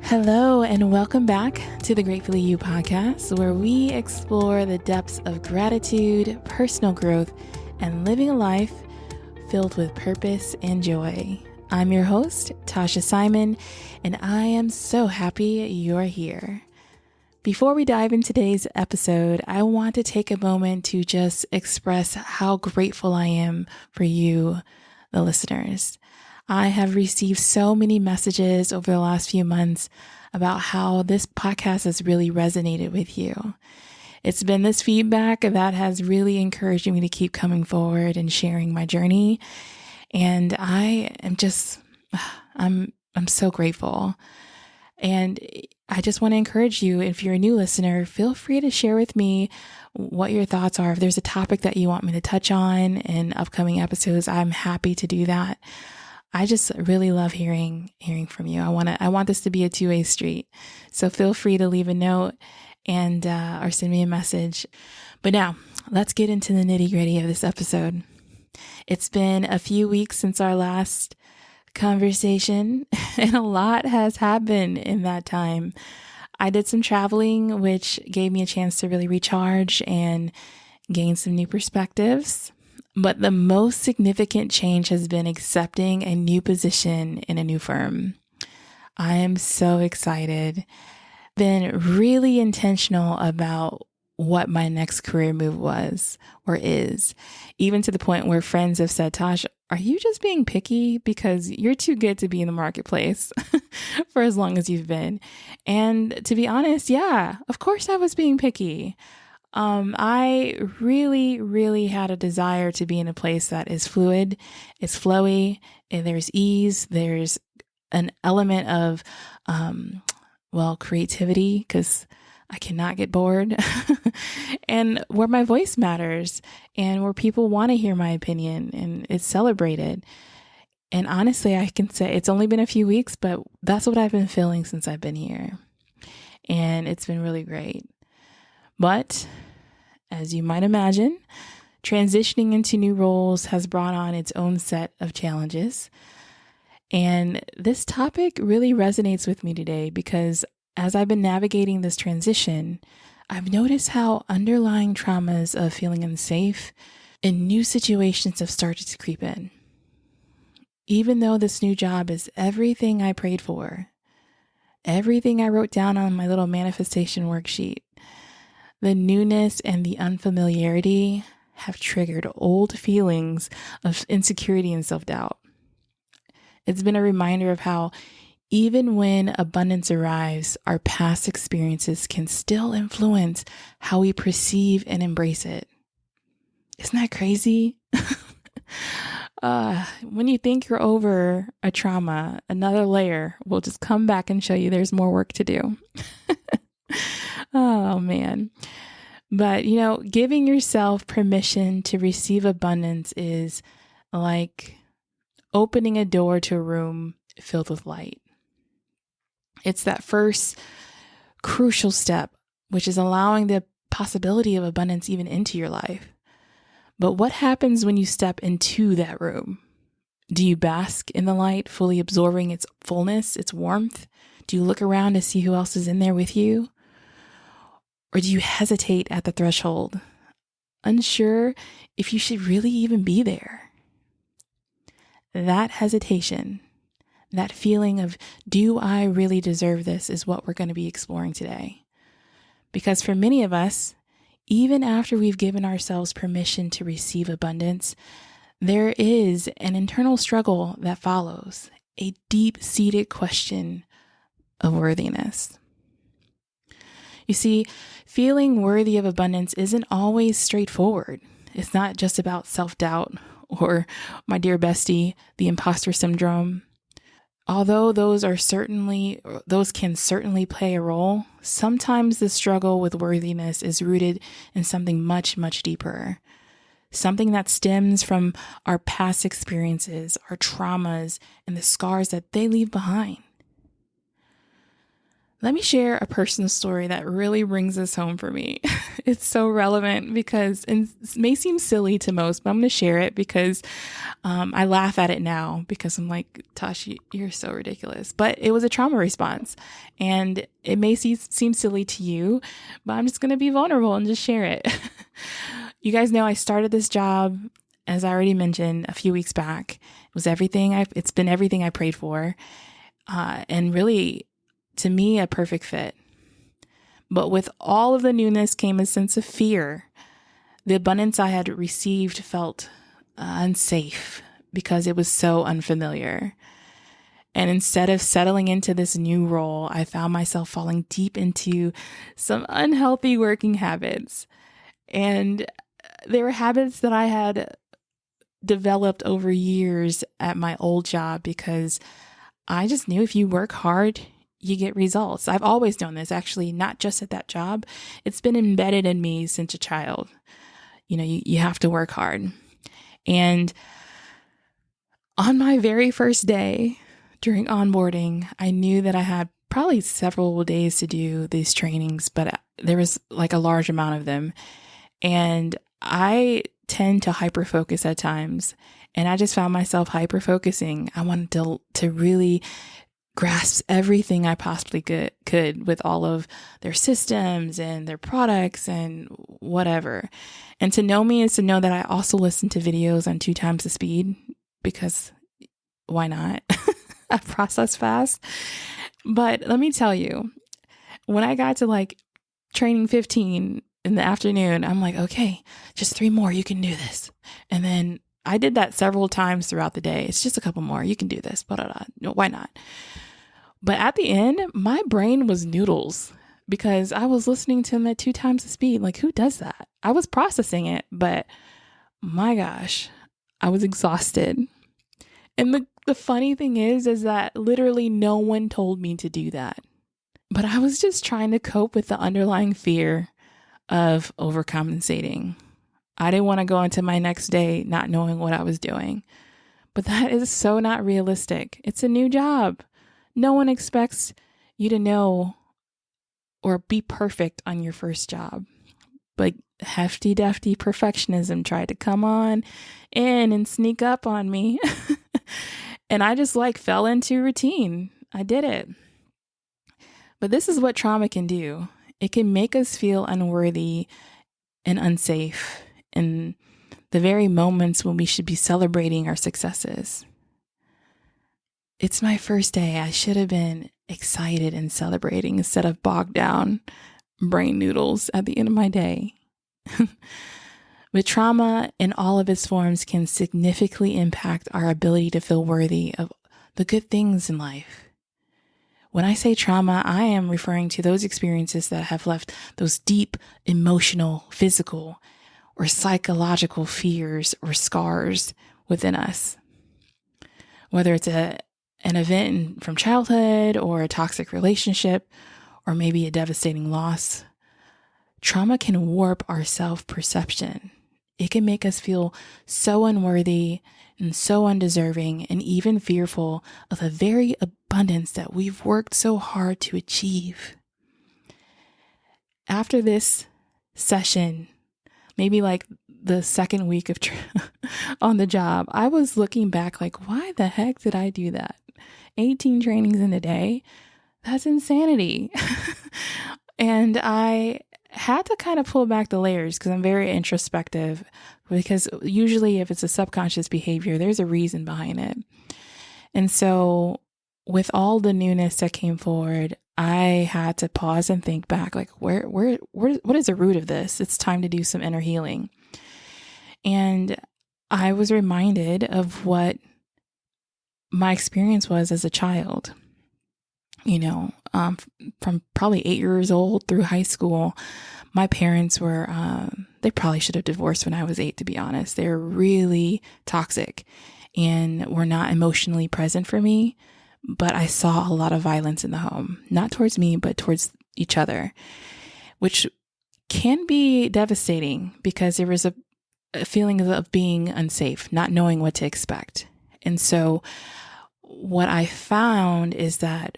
Hello, and welcome back to the Greatfully You podcast, where we explore the depths of gratitude, personal growth, and living a life filled with purpose and joy. I'm your host, Tausha Simon, and I am so happy you're here. Before we dive into today's episode, I want to take a moment to just express how grateful I am for you, the listeners. I have received so many messages over the last few months about how this podcast has really resonated with you. It's been this feedback that has really encouraged me to keep coming forward and sharing my journey. And I am just, I'm so grateful. And I just want to encourage you, if you're a new listener, feel free to share with me what your thoughts are. If there's a topic that you want me to touch on in upcoming episodes, I'm happy to do that. I just really love hearing from you. I want this to be a two-way street. So feel free to leave a note and or send me a message. But now let's get into the nitty-gritty of this episode. It's been a few weeks since our last conversation, and a lot has happened in that time. I did some traveling, which gave me a chance to really recharge and gain some new perspectives. But the most significant change has been accepting a new position in a new firm. I am so excited. Been really intentional about what my next career move was or is, even to the point where friends have said, Tosh, are you just being picky because you're too good to be in the marketplace for as long as you've been? And to be honest, yeah, of course I was being picky. I really had a desire to be in a place that is fluid, it's flowy, and there's ease, there's an element of, creativity, because I cannot get bored, and where my voice matters and where people want to hear my opinion and it's celebrated. And honestly, I can say it's only been a few weeks, but that's what I've been feeling since I've been here. And it's been really great. But as you might imagine, transitioning into new roles has brought on its own set of challenges. And this topic really resonates with me today because as I've been navigating this transition, I've noticed how underlying traumas of feeling unsafe in new situations have started to creep in. Even though this new job is everything I prayed for, everything I wrote down on my little manifestation worksheet, the newness and the unfamiliarity have triggered old feelings of insecurity and self-doubt. It's been a reminder of how even when abundance arrives, our past experiences can still influence how we perceive and embrace it. Isn't that crazy? When you think you're over a trauma, another layer will just come back and show you there's more work to do. Oh, man. But, giving yourself permission to receive abundance is like opening a door to a room filled with light. It's that first crucial step, which is allowing the possibility of abundance even into your life. But what happens when you step into that room? Do you bask in the light, fully absorbing its fullness, its warmth? Do you look around to see who else is in there with you? Or do you hesitate at the threshold, unsure if you should really even be there? That hesitation, that feeling of, do I really deserve this, is what we're going to be exploring today. Because for many of us, even after we've given ourselves permission to receive abundance, there is an internal struggle that follows, a deep-seated question of worthiness. You see, feeling worthy of abundance isn't always straightforward. It's not just about self-doubt or, my dear bestie, the imposter syndrome. Although those can certainly play a role, sometimes the struggle with worthiness is rooted in something much, much deeper. Something that stems from our past experiences, our traumas, and the scars that they leave behind. Let me share a personal story that really brings this home for me. It's so relevant because it may seem silly to most, but I'm going to share it because I laugh at it now because I'm like, Tausha, you're so ridiculous. But it was a trauma response, and it may seem silly to you, but I'm just going to be vulnerable and just share it. You guys know I started this job, as I already mentioned, a few weeks back. It's been everything I prayed for, and really, to me, a perfect fit. But with all of the newness came a sense of fear. The abundance I had received felt unsafe because it was so unfamiliar. And instead of settling into this new role, I found myself falling deep into some unhealthy working habits. And they were habits that I had developed over years at my old job because I just knew if you work hard, you get results. I've always known this, actually, not just at that job. It's been embedded in me since a child. You have to work hard. And on my very first day during onboarding, I knew that I had probably several days to do these trainings, but there was like a large amount of them. And I tend to hyper-focus at times. And I just found myself hyper-focusing. I wanted to really grasp everything I possibly could with all of their systems and their products and whatever. And to know me is to know that I also listen to videos on 2 times the speed because why not? I process fast. But let me tell you, when I got to like training 15 in the afternoon, I'm like, okay, just 3 more. You can do this. And then I did that several times throughout the day. It's just a couple more. You can do this. Blah, blah, blah. No, why not? But at the end, my brain was noodles because I was listening to them at 2 times the speed. Like, who does that? I was processing it, but my gosh, I was exhausted. And the funny thing is that literally no one told me to do that. But I was just trying to cope with the underlying fear of overcompensating. I didn't want to go into my next day not knowing what I was doing. But that is so not realistic. It's a new job. No one expects you to know or be perfect on your first job. But hefty, defty perfectionism tried to come on in and sneak up on me. And I just fell into routine. I did it. But this is what trauma can do. It can make us feel unworthy and unsafe in the very moments when we should be celebrating our successes. It's my first day. I should have been excited and celebrating instead of bogged down brain noodles at the end of my day. But trauma in all of its forms can significantly impact our ability to feel worthy of the good things in life. When I say trauma, I am referring to those experiences that have left those deep emotional, physical, or psychological fears or scars within us. Whether it's an event from childhood or a toxic relationship or maybe a devastating loss, trauma can warp our self-perception. It can make us feel so unworthy and so undeserving and even fearful of the very abundance that we've worked so hard to achieve. After this session, maybe the second week of on the job, I was looking back why the heck did I do that? 18 trainings in a day? That's insanity. And I had to kind of pull back the layers because I'm very introspective, because usually if it's a subconscious behavior, there's a reason behind it. And so with all the newness that came forward, I had to pause and think back, what is the root of this? It's time to do some inner healing. And I was reminded of what my experience was as a child. From probably 8 years old through high school, my parents were, they probably should have divorced when I was 8, to be honest. They're really toxic and were not emotionally present for me. But I saw a lot of violence in the home, not towards me, but towards each other, which can be devastating because there was a feeling of being unsafe, not knowing what to expect. And so what I found is that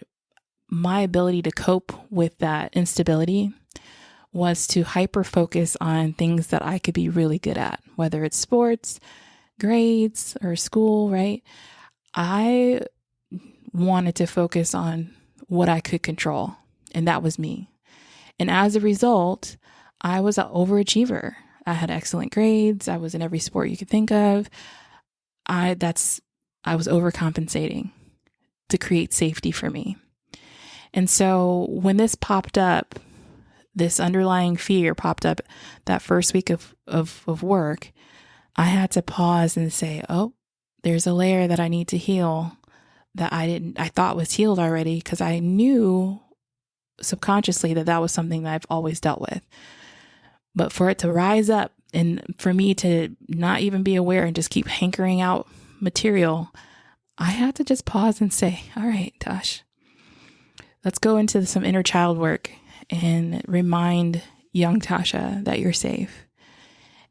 my ability to cope with that instability was to hyper focus on things that I could be really good at, whether it's sports, grades, or school, right? I wanted to focus on what I could control, and that was me. And as a result, I was an overachiever. I had excellent grades. I was in every sport you could think of. I was overcompensating to create safety for me. And so when this popped up, this underlying fear popped up that first week of work, I had to pause and say, oh, there's a layer that I need to heal that I thought was healed already, because I knew subconsciously that was something that I've always dealt with. But for it to rise up and for me to not even be aware and just keep hankering out material, I had to just pause and say, all right, Tosh, let's go into some inner child work and remind young Tausha that you're safe.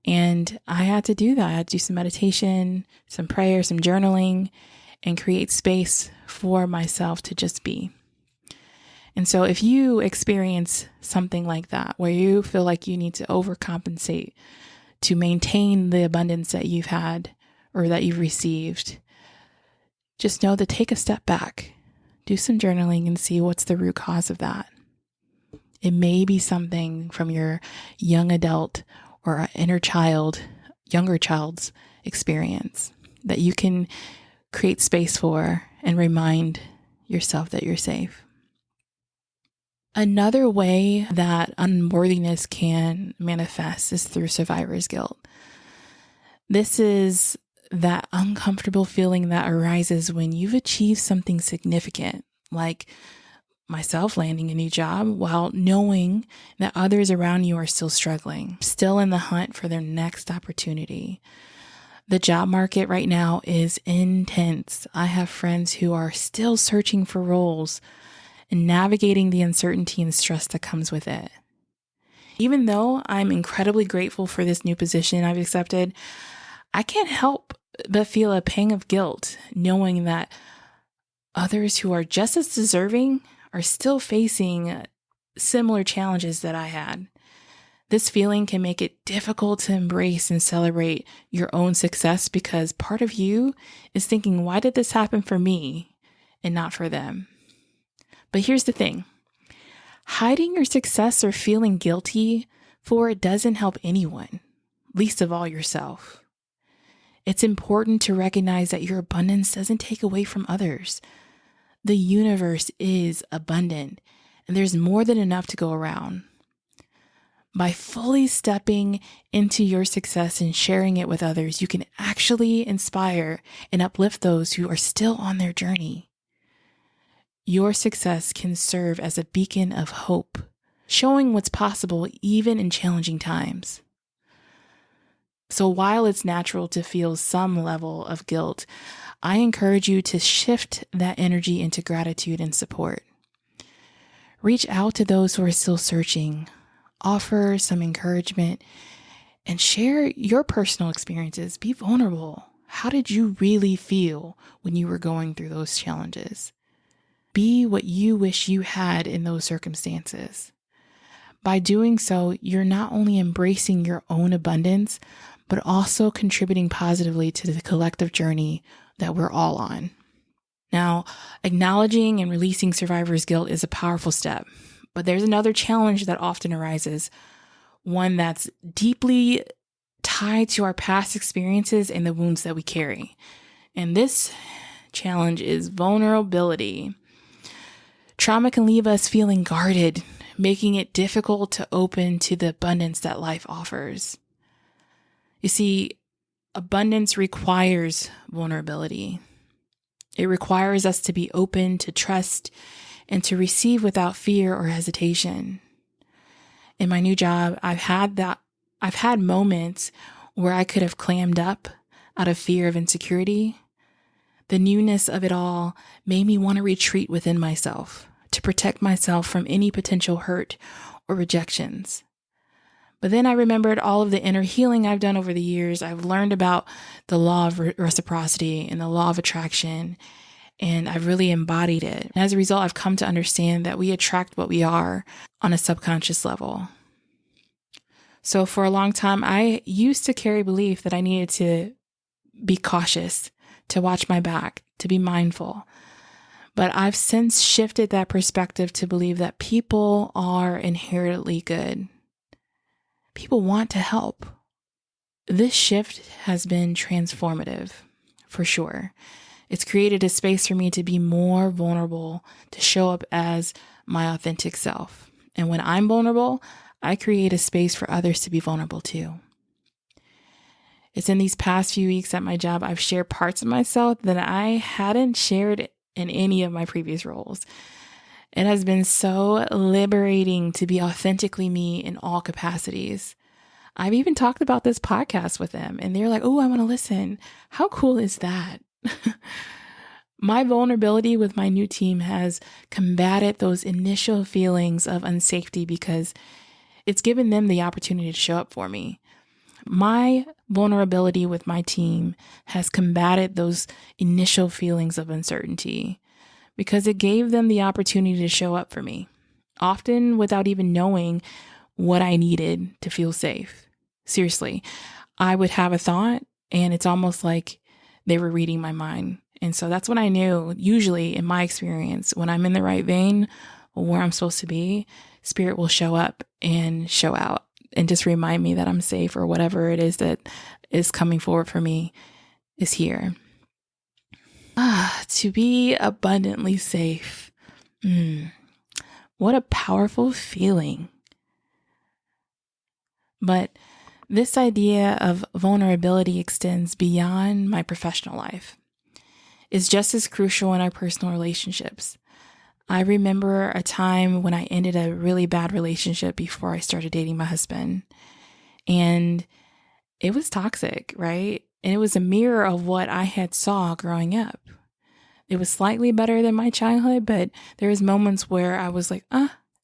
And I had to do that. I had to do some meditation, some prayer, some journaling, and create space for myself to just be. And so if you experience something like that, where you feel like you need to overcompensate to maintain the abundance that you've had or that you've received, just know to take a step back, do some journaling, and see what's the root cause of that. It may be something from your young adult or inner child, younger child's experience that you can create space for and remind yourself that you're safe. Another way that unworthiness can manifest is through survivor's guilt. This is that uncomfortable feeling that arises when you've achieved something significant, like myself landing a new job, while knowing that others around you are still struggling, still in the hunt for their next opportunity. The job market right now is intense. I have friends who are still searching for roles and navigating the uncertainty and stress that comes with it. Even though I'm incredibly grateful for this new position I've accepted, I can't help but feel a pang of guilt knowing that others who are just as deserving are still facing similar challenges that I had. This feeling can make it difficult to embrace and celebrate your own success, because part of you is thinking, why did this happen for me and not for them? But here's the thing. Hiding your success or feeling guilty for it doesn't help anyone, least of all yourself. It's important to recognize that your abundance doesn't take away from others. The universe is abundant, and there's more than enough to go around. By fully stepping into your success and sharing it with others, you can actually inspire and uplift those who are still on their journey. Your success can serve as a beacon of hope, showing what's possible even in challenging times. So while it's natural to feel some level of guilt, I encourage you to shift that energy into gratitude and support. Reach out to those who are still searching, offer some encouragement, and share your personal experiences. Be vulnerable. How did you really feel when you were going through those challenges? Be what you wish you had in those circumstances. By doing so, you're not only embracing your own abundance, but also contributing positively to the collective journey that we're all on. Now, acknowledging and releasing survivor's guilt is a powerful step, but there's another challenge that often arises, one that's deeply tied to our past experiences and the wounds that we carry. And this challenge is vulnerability. Trauma can leave us feeling guarded, making it difficult to open to the abundance that life offers. You see, abundance requires vulnerability. It requires us to be open to trust and to receive without fear or hesitation. In my new job, I've had moments where I could have clammed up out of fear of insecurity. The newness of it all made me want to retreat within myself to protect myself from any potential hurt or rejections. But then I remembered all of the inner healing I've done over the years. I've learned about the law of reciprocity and the law of attraction. And I've really embodied it. And as a result, I've come to understand that we attract what we are on a subconscious level. So for a long time, I used to carry belief that I needed to be cautious, to watch my back, to be mindful. But I've since shifted that perspective to believe that people are inherently good. People want to help. This shift has been transformative, for sure. It's created a space for me to be more vulnerable, to show up as my authentic self. And when I'm vulnerable, I create a space for others to be vulnerable too. It's in these past few weeks at my job, I've shared parts of myself that I hadn't shared in any of my previous roles. It has been so liberating to be authentically me in all capacities. I've even talked about this podcast with them and they're like, oh, I want to listen. How cool is that? My vulnerability with my new team has combated those initial feelings of unsafety because it's given them the opportunity to show up for me. My vulnerability with my team has combated those initial feelings of uncertainty because it gave them the opportunity to show up for me, often without even knowing what I needed to feel safe. Seriously, I would have a thought and it's almost like they were reading my mind. And so that's when I knew, usually in my experience, when I'm in the right vein or where I'm supposed to be, Spirit will show up and show out and just remind me that I'm safe, or whatever it is that is coming forward for me is here. To be abundantly safe. What a powerful feeling. But this idea of vulnerability extends beyond my professional life. It's just as crucial in our personal relationships. I remember a time when I ended a really bad relationship before I started dating my husband. And it was toxic, right? And it was a mirror of what I had saw growing up. It was slightly better than my childhood, but there was moments where I was like,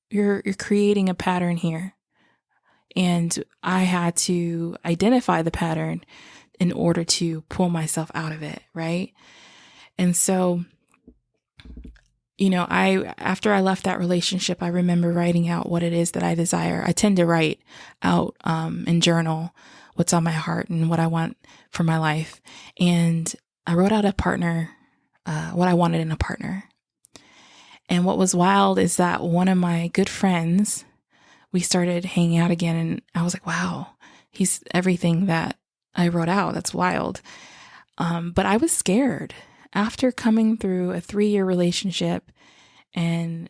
you're creating a pattern here. And I had to identify the pattern in order to pull myself out of it, right? And so, after I left that relationship, I remember writing out what it is that I desire. I tend to write out and journal what's on my heart and what I want for my life. And I wrote out a partner, what I wanted in a partner. And what was wild is that one of my good friends, we started hanging out again. And I was like, wow, he's everything that I wrote out. That's wild. But I was scared. After coming through a 3-year relationship and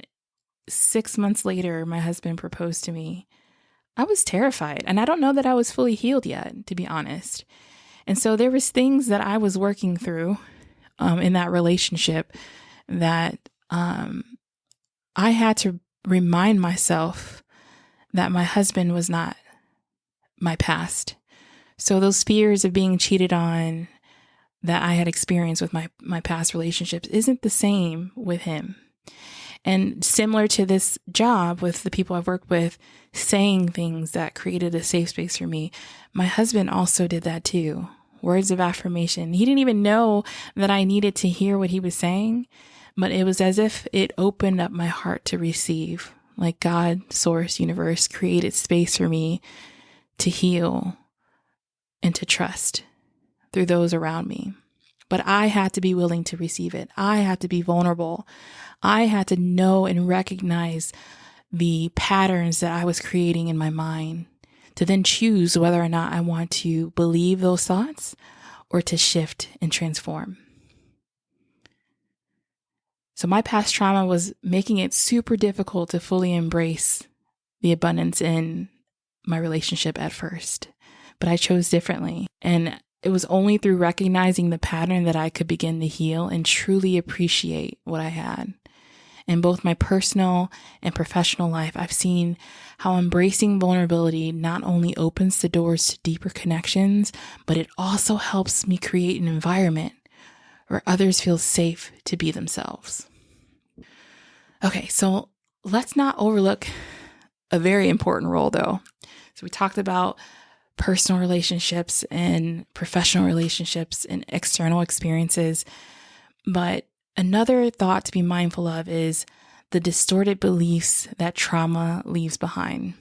6 months later, my husband proposed to me, I was terrified. And I don't know that I was fully healed yet, to be honest. And so there was things that I was working through in that relationship that I had to remind myself that my husband was not my past. So those fears of being cheated on that I had experienced with my past relationships isn't the same with him. And similar to this job with the people I've worked with, saying things that created a safe space for me, my husband also did that too. Words of affirmation. He didn't even know that I needed to hear what he was saying, but it was as if it opened up my heart to receive. Like God, source, universe created space for me to heal and to trust through those around me. But I had to be willing to receive it. I had to be vulnerable. I had to know and recognize the patterns that I was creating in my mind to then choose whether or not I want to believe those thoughts or to shift and transform. So my past trauma was making it super difficult to fully embrace the abundance in my relationship at first, but I chose differently. And it was only through recognizing the pattern that I could begin to heal and truly appreciate what I had. In both my personal and professional life, I've seen how embracing vulnerability not only opens the doors to deeper connections, but it also helps me create an environment where others feel safe to be themselves. Okay, so let's not overlook a very important role though. So we talked about personal relationships and professional relationships and external experiences, but Another thought to be mindful of is the distorted beliefs that trauma leaves behind.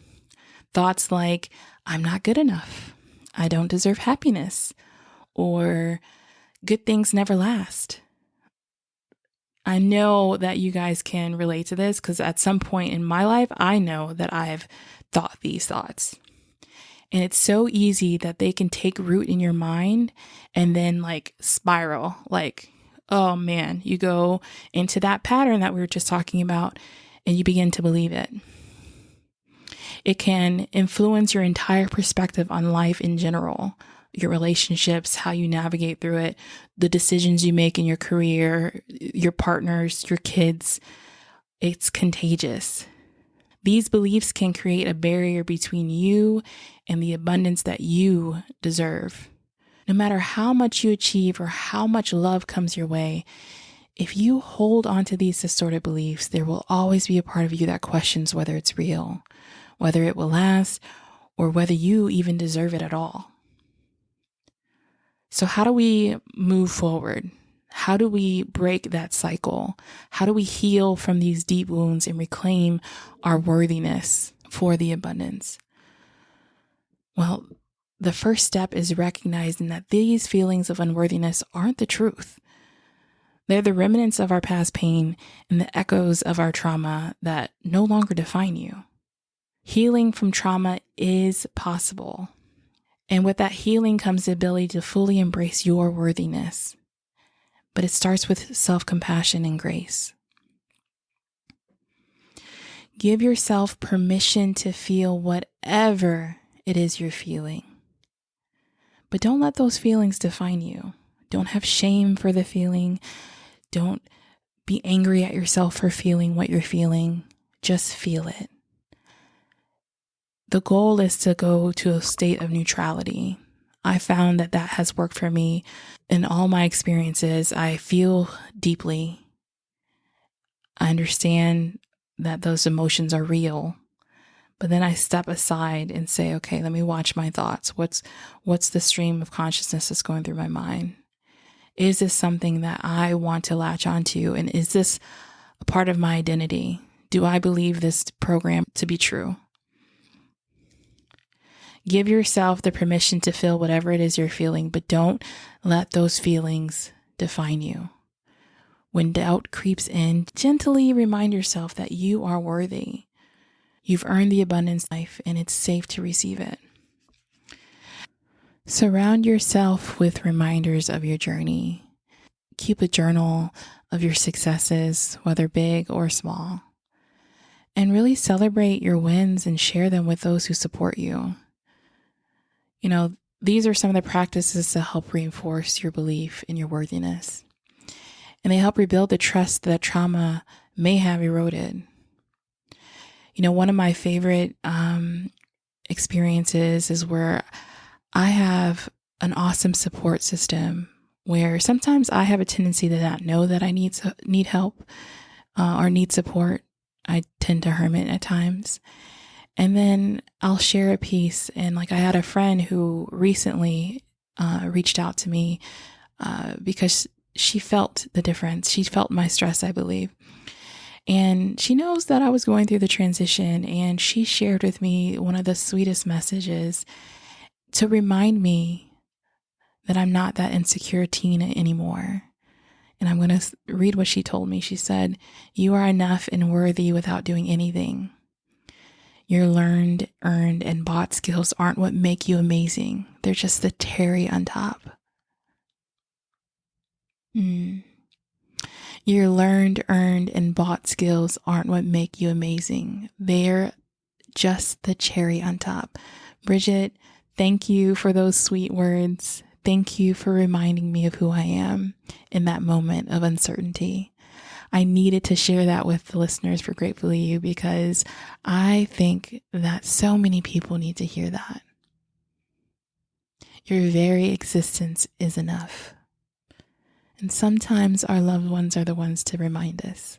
Thoughts like, I'm not good enough, I don't deserve happiness, or good things never last. I know that you guys can relate to this because at some point in my life, I know that I've thought these thoughts. And it's so easy that they can take root in your mind and then spiral. Oh man, you go into that pattern that we were just talking about and you begin to believe it. It can influence your entire perspective on life in general, your relationships, how you navigate through it, the decisions you make in your career, your partners, your kids. It's contagious. These beliefs can create a barrier between you and the abundance that you deserve. No matter how much you achieve or how much love comes your way, if you hold on to these distorted beliefs, there will always be a part of you that questions whether it's real, whether it will last, or whether you even deserve it at all. So how do we move forward? How do we break that cycle? How do we heal from these deep wounds and reclaim our worthiness for the abundance? Well, the first step is recognizing that these feelings of unworthiness aren't the truth. They're the remnants of our past pain and the echoes of our trauma that no longer define you. Healing from trauma is possible. And with that healing comes the ability to fully embrace your worthiness. But it starts with self-compassion and grace. Give yourself permission to feel whatever it is you're feeling. But don't let those feelings define you. Don't have shame for the feeling. Don't be angry at yourself for feeling what you're feeling. Just feel it. The goal is to go to a state of neutrality. I found that has worked for me in all my experiences. I feel deeply. I understand that those emotions are real. But then I step aside and say, okay, let me watch my thoughts. What's the stream of consciousness that's going through my mind? Is this something that I want to latch onto? And is this a part of my identity? Do I believe this program to be true? Give yourself the permission to feel whatever it is you're feeling, but don't let those feelings define you. When doubt creeps in, gently remind yourself that you are worthy. You've earned the abundance life and it's safe to receive it. Surround yourself with reminders of your journey. Keep a journal of your successes, whether big or small. And really celebrate your wins and share them with those who support you. You know, these are some of the practices to help reinforce your belief in your worthiness. And they help rebuild the trust that trauma may have eroded. You know, one of my favorite experiences is where I have an awesome support system where sometimes I have a tendency to not know that I need help or need support. I tend to hermit at times. And then I'll share a piece. And I had a friend who recently reached out to me because she felt the difference. She felt my stress, I believe. And she knows that I was going through the transition. And she shared with me one of the sweetest messages to remind me that I'm not that insecure teen anymore. And I'm going to read what she told me. She said, "You are enough and worthy without doing anything. Your learned, earned, and bought skills aren't what make you amazing. They're just the cherry on top." Your learned, earned, and bought skills aren't what make you amazing. They're just the cherry on top. Bridget, thank you for those sweet words. Thank you for reminding me of who I am in that moment of uncertainty. I needed to share that with the listeners for Greatfully You because I think that so many people need to hear that. Your very existence is enough. And sometimes our loved ones are the ones to remind us.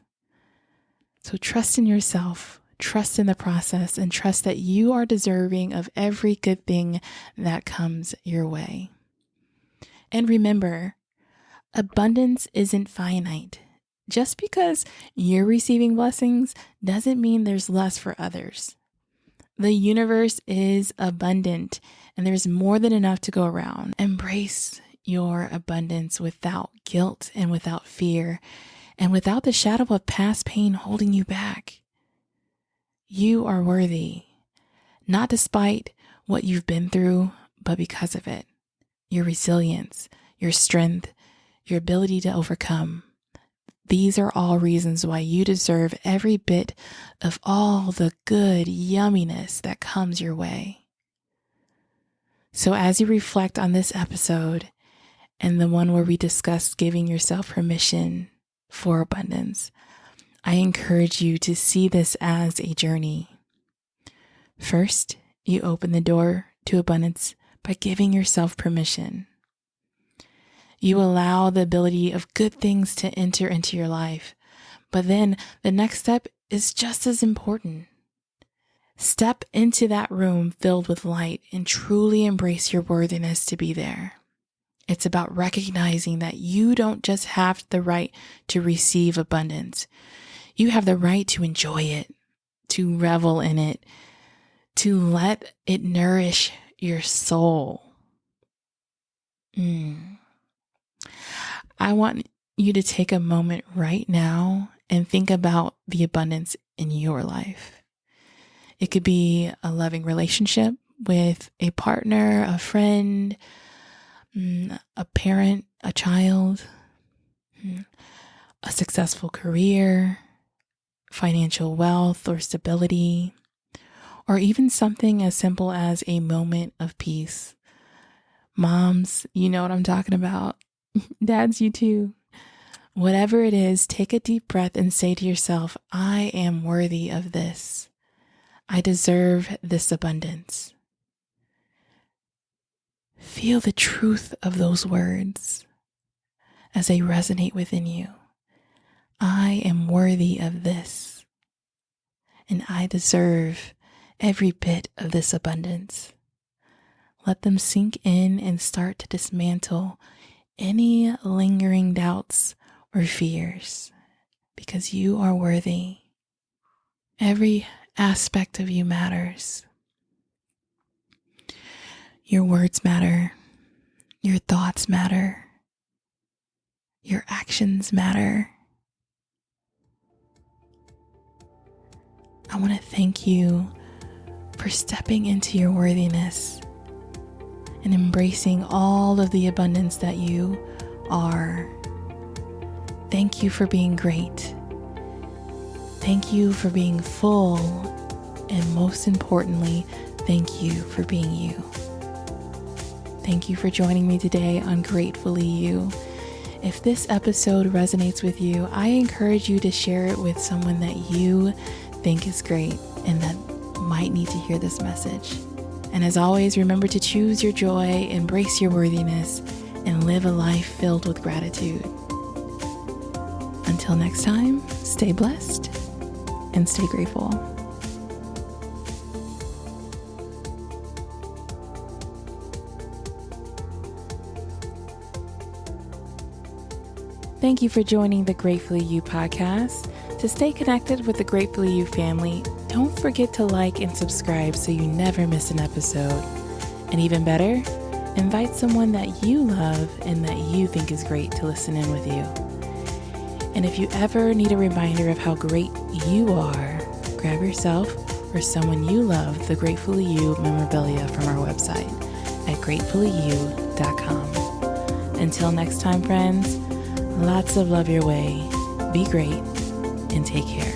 So trust in yourself, trust in the process, and trust that you are deserving of every good thing that comes your way. And remember, abundance isn't finite. Just because you're receiving blessings doesn't mean there's less for others. The universe is abundant and there's more than enough to go around. Embrace your abundance without guilt and without fear and without the shadow of past pain holding you back. You are worthy, not despite what you've been through, but because of it. Your resilience, your strength, your ability to overcome. These are all reasons why you deserve every bit of all the good yumminess that comes your way. So as you reflect on this episode and the one where we discussed giving yourself permission for abundance, I encourage you to see this as a journey. First, you open the door to abundance by giving yourself permission. You allow the ability of good things to enter into your life. But then the next step is just as important. Step into that room filled with light and truly embrace your worthiness to be there. It's about recognizing that you don't just have the right to receive abundance. You have the right to enjoy it, to revel in it, to let it nourish your soul. I want you to take a moment right now and think about the abundance in your life. It could be a loving relationship with a partner, a friend, a parent, a child, a successful career, financial wealth or stability, or even something as simple as a moment of peace. Moms, you know what I'm talking about. Dads, you too. Whatever it is, take a deep breath and say to yourself, I am worthy of this. I deserve this abundance. Feel the truth of those words as they resonate within you. I am worthy of this, and I deserve every bit of this abundance. Let them sink in and start to dismantle any lingering doubts or fears, because you are worthy. Every aspect of you matters. Your words matter. Your thoughts matter. Your actions matter. I want to thank you for stepping into your worthiness and embracing all of the abundance that you are. Thank you for being great. Thank you for being full. And most importantly, thank you for being you. Thank you for joining me today on Greatfully You. If this episode resonates with you, I encourage you to share it with someone that you think is great and that might need to hear this message. And as always, remember to choose your joy, embrace your worthiness, and live a life filled with gratitude. Until next time, stay blessed and stay grateful. Thank you for joining the Greatfully You podcast. To stay connected with the Greatfully You family, don't forget to like and subscribe so you never miss an episode. And even better, invite someone that you love and that you think is great to listen in with you. And if you ever need a reminder of how great you are, grab yourself or someone you love the Greatfully You memorabilia from our website at greatfullyu.com. Until next time, friends, lots of love your way. Be great and take care.